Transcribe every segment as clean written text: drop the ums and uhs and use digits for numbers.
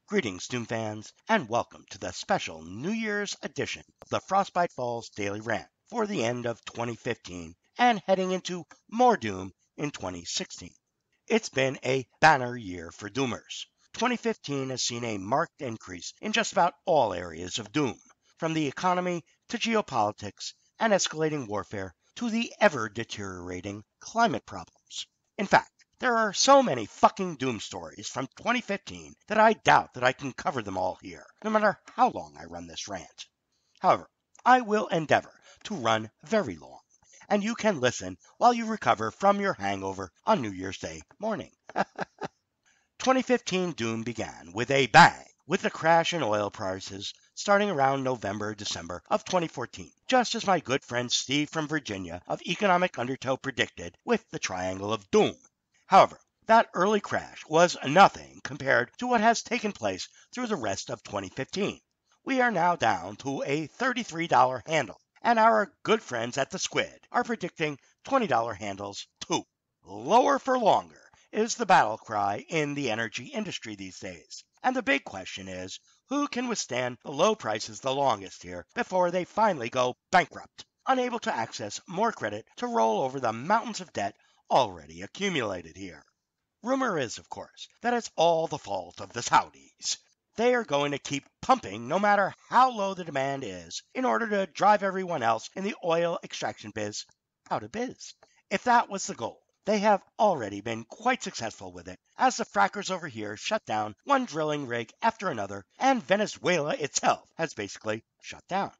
Greetings, Doom fans, and welcome to the special New Year's edition of the Frostbite Falls Daily Rant for the end of 2015 and heading into more Doom in 2016. It's been a banner year for Doomers. 2015 has seen a marked increase in just about all areas of Doom, from the economy to geopolitics and escalating warfare to the ever-deteriorating climate problems. In fact, there are so many fucking Doom stories from 2015 that I doubt that I can cover them all here, no matter how long I run this rant. However, I will endeavor to run very long, and you can listen while you recover from your hangover on New Year's Day morning. 2015 Doom began with a bang, with the crash in oil prices starting around November-December of 2014, just as my good friend Steve from Virginia of Economic Undertow predicted with the Triangle of Doom. However, that early crash was nothing compared to what has taken place through the rest of 2015. We are now down to a $33 handle, and our good friends at the Squid are predicting $20 handles too. Lower for longer is the battle cry in the energy industry these days. And the big question is, who can withstand the low prices the longest here before they finally go bankrupt, unable to access more credit to roll over the mountains of debt already accumulated here? Rumor is, of course, that it's all the fault of the Saudis. They are going to keep pumping no matter how low the demand is in order to drive everyone else in the oil extraction biz out of biz. If that was the goal, they have already been quite successful with it, as the frackers over here shut down one drilling rig after another, and Venezuela itself has basically shut down.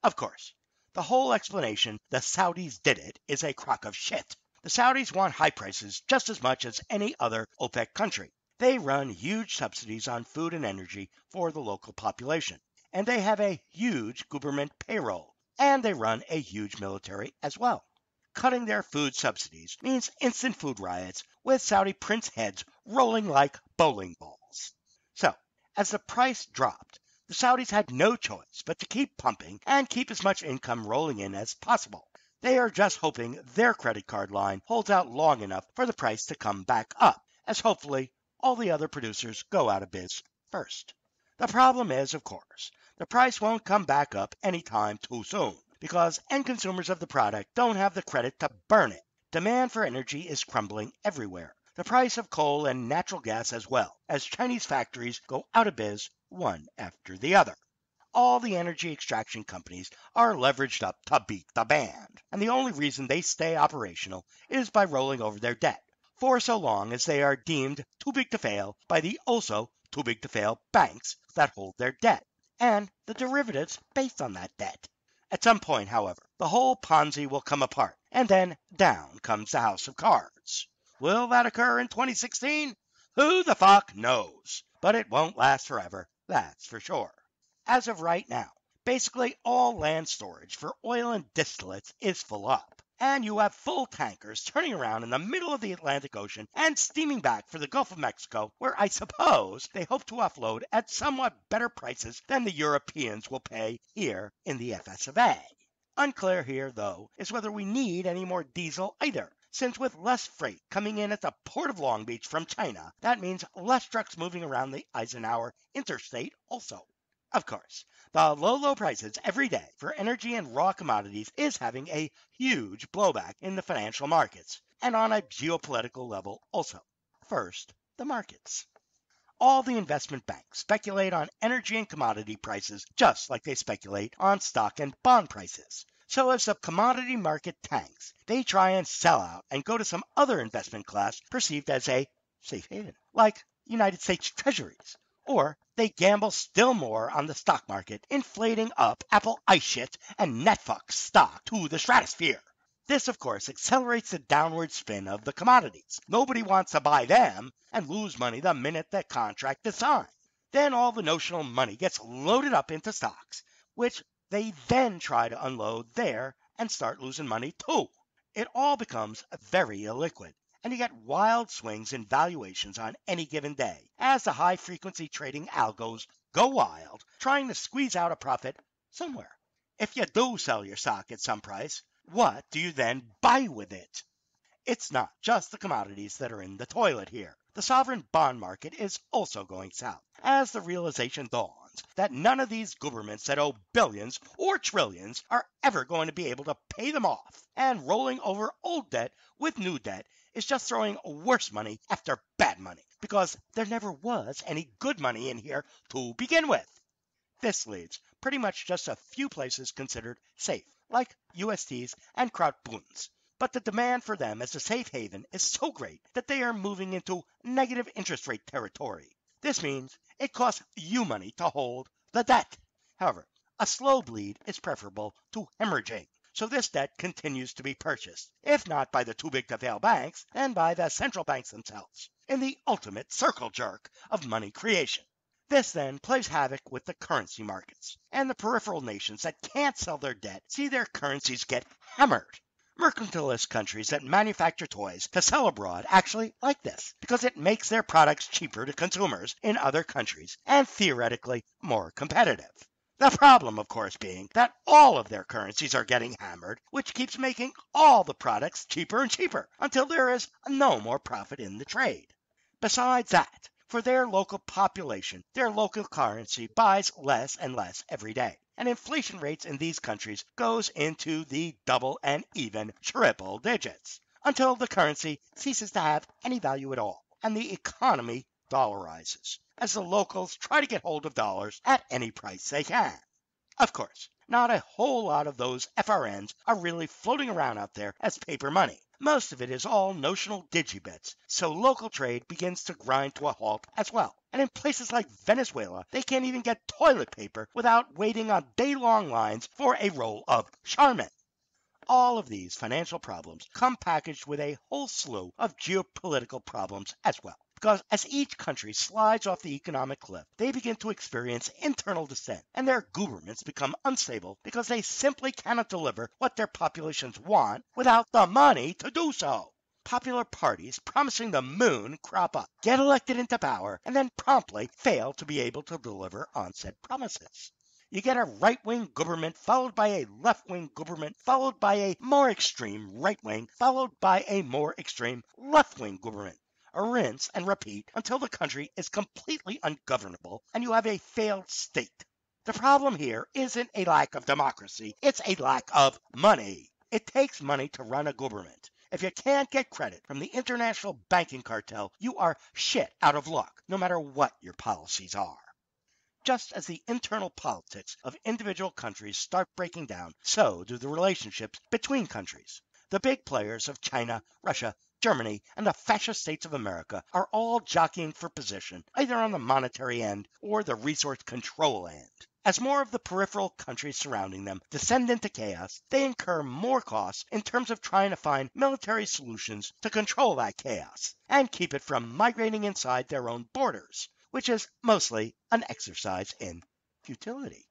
Of course, the whole explanation the Saudis did it is a crock of shit. The Saudis want high prices just as much as any other OPEC country. They run huge subsidies on food and energy for the local population, and they have a huge government payroll, and they run a huge military as well. Cutting their food subsidies means instant food riots with Saudi prince heads rolling like bowling balls. So, as the price dropped, the Saudis had no choice but to keep pumping and keep as much income rolling in as possible. They are just hoping their credit card line holds out long enough for the price to come back up, as hopefully all the other producers go out of biz first. The problem is, of course, the price won't come back up anytime too soon, because end consumers of the product don't have the credit to burn it. Demand for energy is crumbling everywhere. The price of coal and natural gas as well, as Chinese factories go out of biz one after the other. All the energy extraction companies are leveraged up to beat the band, and the only reason they stay operational is by rolling over their debt, for so long as they are deemed too big to fail by the also too big to fail banks that hold their debt, and the derivatives based on that debt. At some point, however, the whole Ponzi will come apart, and then down comes the house of cards. Will that occur in 2016? Who the fuck knows? But it won't last forever, that's for sure. As of right now, basically all land storage for oil and distillates is full up, and you have full tankers turning around in the middle of the Atlantic Ocean and steaming back for the Gulf of Mexico, where I suppose they hope to offload at somewhat better prices than the Europeans will pay here in the FS of A. Unclear here, though, is whether we need any more diesel either, since with less freight coming in at the Port of Long Beach from China, that means less trucks moving around the Eisenhower Interstate also. Of course, the low prices every day for energy and raw commodities is having a huge blowback in the financial markets, and on a geopolitical level also. First, the markets. All the investment banks speculate on energy and commodity prices just like they speculate on stock and bond prices. So as the commodity market tanks, they try and sell out and go to some other investment class perceived as a safe haven, like United States Treasuries. Or they gamble still more on the stock market, inflating up Apple iShit and Netflix stock to the stratosphere. This, of course, accelerates the downward spin of the commodities. Nobody wants to buy them and lose money the minute the contract is signed. Then all the notional money gets loaded up into stocks, which they then try to unload there and start losing money too. It all becomes very illiquid, and you get wild swings in valuations on any given day as the high-frequency trading algos go wild, trying to squeeze out a profit somewhere. If you do sell your stock at some price, what do you then buy with it? It's not just the commodities that are in the toilet here. The sovereign bond market is also going south, as the realization dawns that none of these governments that owe billions or trillions are ever going to be able to pay them off, and rolling over old debt with new debt is just throwing worse money after bad money, because there never was any good money in here to begin with. This leaves pretty much just a few places considered safe, like USTs and Krautbunds. But the demand for them as a safe haven is so great that they are moving into negative interest rate territory. This means it costs you money to hold the debt. However, a slow bleed is preferable to hemorrhaging. So this debt continues to be purchased, if not by the too-big-to-fail banks, then by the central banks themselves, in the ultimate circle jerk of money creation. This then plays havoc with the currency markets, and the peripheral nations that can't sell their debt see their currencies get hammered. Mercantilist countries that manufacture toys to sell abroad actually like this, because it makes their products cheaper to consumers in other countries and theoretically more competitive. The problem, of course, being that all of their currencies are getting hammered, which keeps making all the products cheaper and cheaper until there is no more profit in the trade. Besides that, for their local population, their local currency buys less and less every day, and inflation rates in these countries goes into the double and even triple digits until the currency ceases to have any value at all, and the economy dollarizes, as the locals try to get hold of dollars at any price they can. Of course, not a whole lot of those FRNs are really floating around out there as paper money. Most of it is all notional digibits, so local trade begins to grind to a halt as well. And in places like Venezuela, they can't even get toilet paper without waiting on day-long lines for a roll of Charmin. All of these financial problems come packaged with a whole slew of geopolitical problems as well. Because as each country slides off the economic cliff, they begin to experience internal dissent, and their governments become unstable because they simply cannot deliver what their populations want without the money to do so. Popular parties promising the moon crop up, get elected into power, and then promptly fail to be able to deliver on said promises. You get a right-wing government followed by a left-wing government followed by a more extreme right-wing followed by a more extreme left-wing government. A rinse and repeat until the country is completely ungovernable and you have a failed state. The problem here isn't a lack of democracy, it's a lack of money. It takes money to run a government. If you can't get credit from the international banking cartel, you are shit out of luck, no matter what your policies are. Just as the internal politics of individual countries start breaking down, so do the relationships between countries. The big players of China, Russia, Germany, and the fascist states of America are all jockeying for position, either on the monetary end or the resource control end. As more of the peripheral countries surrounding them descend into chaos, they incur more costs in terms of trying to find military solutions to control that chaos and keep it from migrating inside their own borders, which is mostly an exercise in futility.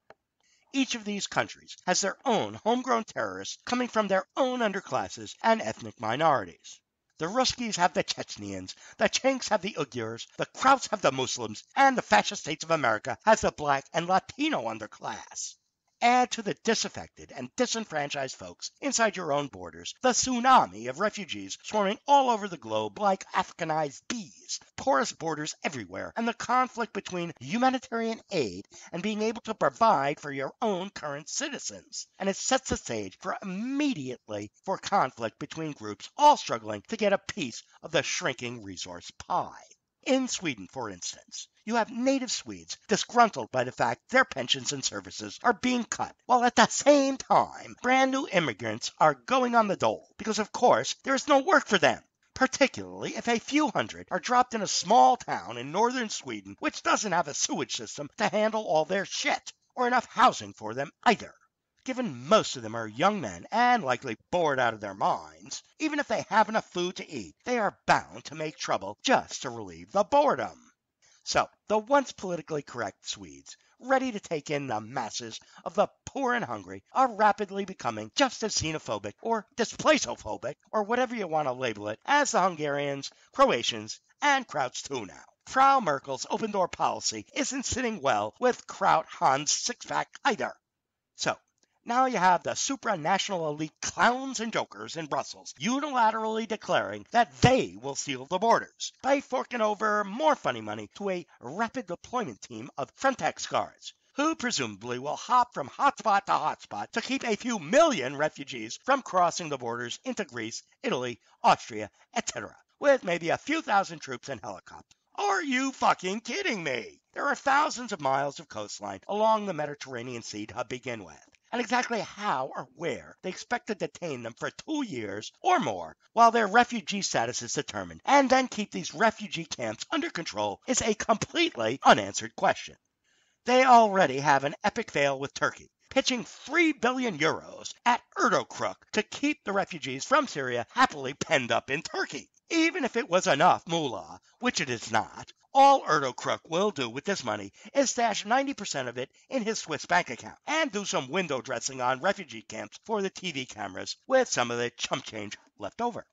Each of these countries has their own homegrown terrorists coming from their own underclasses and ethnic minorities. The Ruskies have the Chechens, the Chinks have the Uyghurs, the Krauts have the Muslims, and the fascist states of America has the black and Latino underclass. Add to the disaffected and disenfranchised folks inside your own borders the tsunami of refugees swarming all over the globe like Africanized bees, porous borders everywhere, and the conflict between humanitarian aid and being able to provide for your own current citizens. And it sets the stage for immediately for conflict between groups all struggling to get a piece of the shrinking resource pie. In Sweden, for instance, you have native Swedes disgruntled by the fact their pensions and services are being cut, while at the same time, brand new immigrants are going on the dole, because of course there is no work for them, particularly if a few hundred are dropped in a small town in northern Sweden which doesn't have a sewage system to handle all their shit, or enough housing for them either. Given most of them are young men and likely bored out of their minds, even if they have enough food to eat, they are bound to make trouble just to relieve the boredom. So, the once politically correct Swedes, ready to take in the masses of the poor and hungry, are rapidly becoming just as xenophobic or displacophobic, or whatever you want to label it, as the Hungarians, Croatians, and Krauts too now. Frau Merkel's open-door policy isn't sitting well with Kraut Hans six-pack either. So, Now you have the supranational elite clowns and jokers in Brussels unilaterally declaring that they will seal the borders by forking over more funny money to a rapid deployment team of Frontex guards, who presumably will hop from hotspot to hotspot to keep a few million refugees from crossing the borders into Greece, Italy, Austria, etc., with maybe a few thousand troops and helicopters. Are you fucking kidding me? There are thousands of miles of coastline along the Mediterranean Sea to begin with, and exactly how or where they expect to detain them for 2 years or more while their refugee status is determined, and then keep these refugee camps under control is a completely unanswered question. They already have an epic fail with Turkey, pitching €3 billion at Erdogan to keep the refugees from Syria happily penned up in Turkey. Even if it was enough moolah, which it is not, all Erdogan will do with this money is stash 90% of it in his Swiss bank account and do some window dressing on refugee camps for the TV cameras with some of the chump change left over.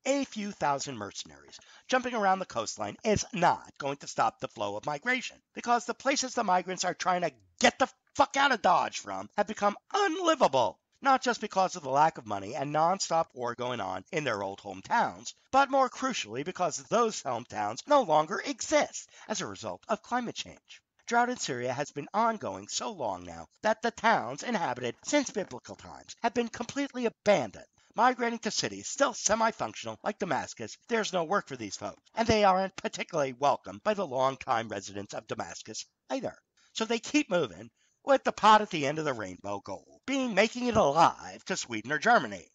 A few thousand mercenaries jumping around the coastline is not going to stop the flow of migration, because the places the migrants are trying to get the fuck out of Dodge from have become unlivable. Not just because of the lack of money and non-stop war going on in their old hometowns, but more crucially because those hometowns no longer exist as a result of climate change. Drought in Syria has been ongoing so long now that the towns inhabited since biblical times have been completely abandoned. Migrating to cities still semi-functional like Damascus, there's no work for these folks, and they aren't particularly welcomed by the long-time residents of Damascus either. So they keep moving, with the pot at the end of the rainbow goal being making it alive to Sweden or Germany.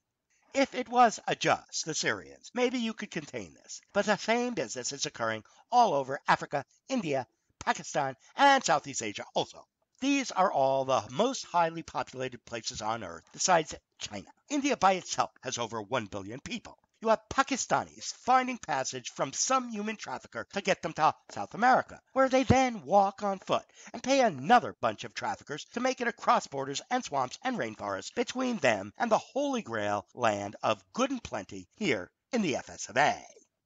If it was just the Syrians, maybe you could contain this, but the same business is occurring all over Africa, India, Pakistan, and Southeast Asia also. These are all the most highly populated places on Earth besides China. India by itself has over 1 billion people. You have Pakistanis finding passage from some human trafficker to get them to South America, where they then walk on foot and pay another bunch of traffickers to make it across borders and swamps and rainforests between them and the holy grail land of good and plenty here in the FS of A.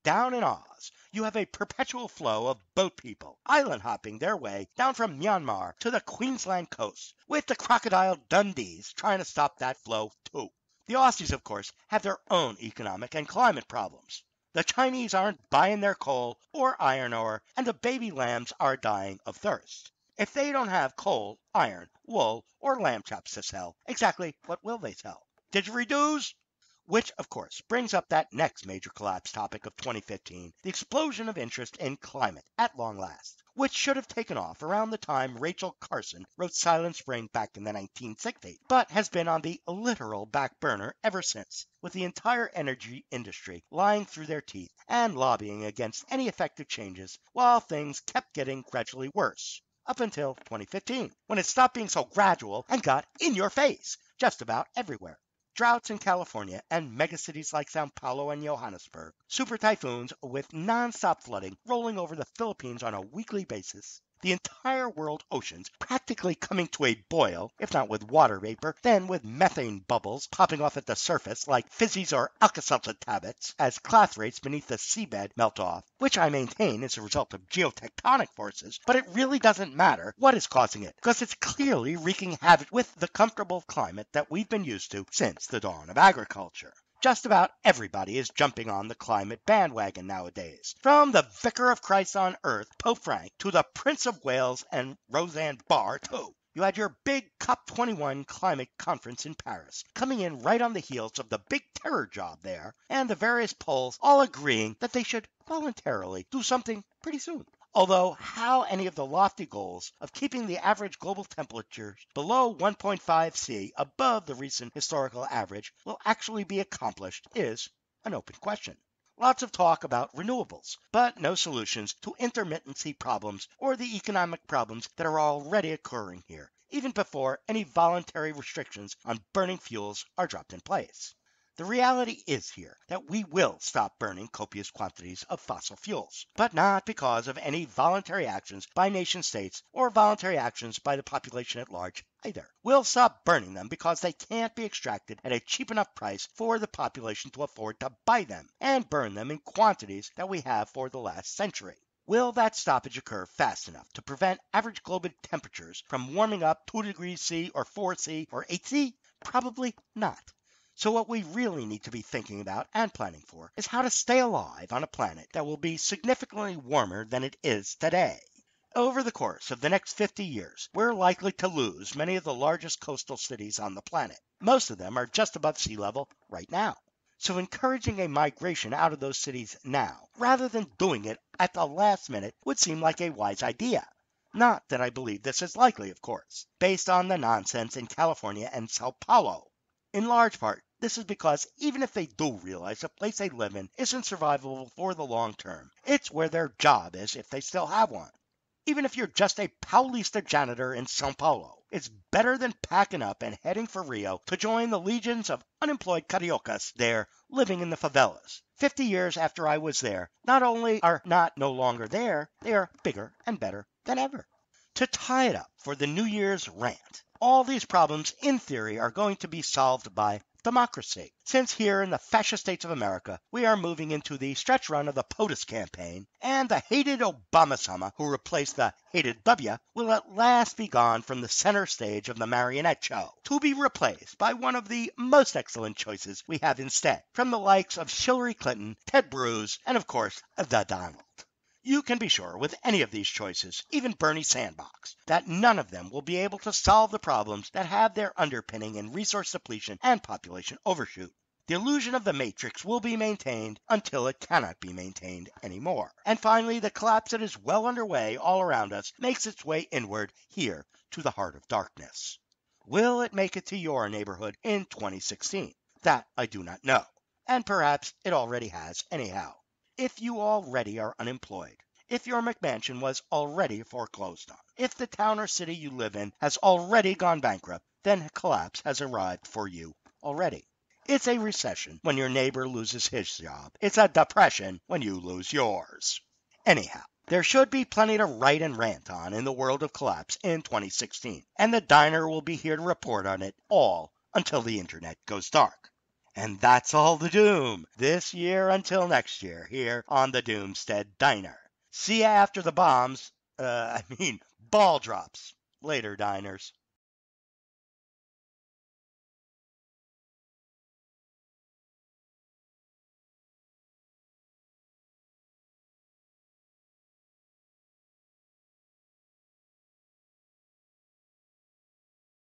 Down in Oz, you have a perpetual flow of boat people island hopping their way down from Myanmar to the Queensland coast, with the crocodile Dundees trying to stop that flow too. The Aussies, of course, have their own economic and climate problems. The Chinese aren't buying their coal or iron ore, and the baby lambs are dying of thirst. If they don't have coal, iron, wool, or lamb chops to sell, exactly what will they sell? Didgeridoos? Which, of course, brings up that next major collapse topic of 2015, the explosion of interest in climate at long last, which should have taken off around the time Rachel Carson wrote Silent Spring back in the 1960s, but has been on the literal back burner ever since, with the entire energy industry lying through their teeth and lobbying against any effective changes, while things kept getting gradually worse, up until 2015, when it stopped being so gradual and got in your face just about everywhere. Droughts in California and megacities like Sao Paulo and Johannesburg, super typhoons with non-stop flooding rolling over the Philippines on a weekly basis, the entire world oceans practically coming to a boil, if not with water vapor, then with methane bubbles popping off at the surface like fizzies or Alka-Seltzer tablets as clathrates beneath the seabed melt off, which I maintain is a result of geotectonic forces, but it really doesn't matter what is causing it, because it's clearly wreaking havoc with the comfortable climate that we've been used to since the dawn of agriculture. Just about everybody is jumping on the climate bandwagon nowadays. From the Vicar of Christ on Earth, Pope Frank, to the Prince of Wales and Roseanne Barr, too. You had your big COP21 climate conference in Paris, coming in right on the heels of the big terror job there, and the various polls all agreeing that they should voluntarily do something pretty soon. Although how any of the lofty goals of keeping the average global temperatures below 1.5 C above the recent historical average will actually be accomplished is an open question. Lots of talk about renewables, but no solutions to intermittency problems or the economic problems that are already occurring here, even before any voluntary restrictions on burning fuels are dropped in place. The reality is here that we will stop burning copious quantities of fossil fuels, but not because of any voluntary actions by nation states or voluntary actions by the population at large either. We'll stop burning them because they can't be extracted at a cheap enough price for the population to afford to buy them, and burn them in quantities that we have for the last century. Will that stoppage occur fast enough to prevent average global temperatures from warming up 2 degrees C or 4 C or 8 C? Probably not. So what we really need to be thinking about and planning for is how to stay alive on a planet that will be significantly warmer than it is today. Over the course of the next 50 years, we're likely to lose many of the largest coastal cities on the planet. Most of them are just above sea level right now. So encouraging a migration out of those cities now, rather than doing it at the last minute, would seem like a wise idea. Not that I believe this is likely, of course, based on the nonsense in California and Sao Paulo. In large part, this is because even if they do realize the place they live in isn't survivable for the long term, it's where their job is if they still have one. Even if you're just a Paulista janitor in Sao Paulo, it's better than packing up and heading for Rio to join the legions of unemployed cariocas there living in the favelas. 50 years after I was there, not only are not no longer there, they are bigger and better than ever. To tie it up for the New Year's rant, all these problems in theory are going to be solved by democracy. Since here in the fascist states of America, we are moving into the stretch run of the POTUS campaign, and the hated Obama-sama, who replaced the hated W, will at last be gone from the center stage of the marionette show, to be replaced by one of the most excellent choices we have instead, from the likes of Hillary Clinton, Ted Cruz, and of course, the Donald. You can be sure with any of these choices, even Bernie Sandbox, that none of them will be able to solve the problems that have their underpinning in resource depletion and population overshoot. The illusion of the matrix will be maintained until it cannot be maintained anymore. And finally, the collapse that is well underway all around us makes its way inward here to the heart of darkness. Will it make it to your neighborhood in 2016? That I do not know. And perhaps it already has anyhow. If you already are unemployed, if your McMansion was already foreclosed on, if the town or city you live in has already gone bankrupt, then collapse has arrived for you already. It's a recession when your neighbor loses his job. It's a depression when you lose yours. Anyhow, there should be plenty to write and rant on in the world of collapse in 2016, and the diner will be here to report on it all until the internet goes dark. And that's all the doom this year until next year here on the Doomstead Diner. See ya after the bombs, ball drops. Later, diners.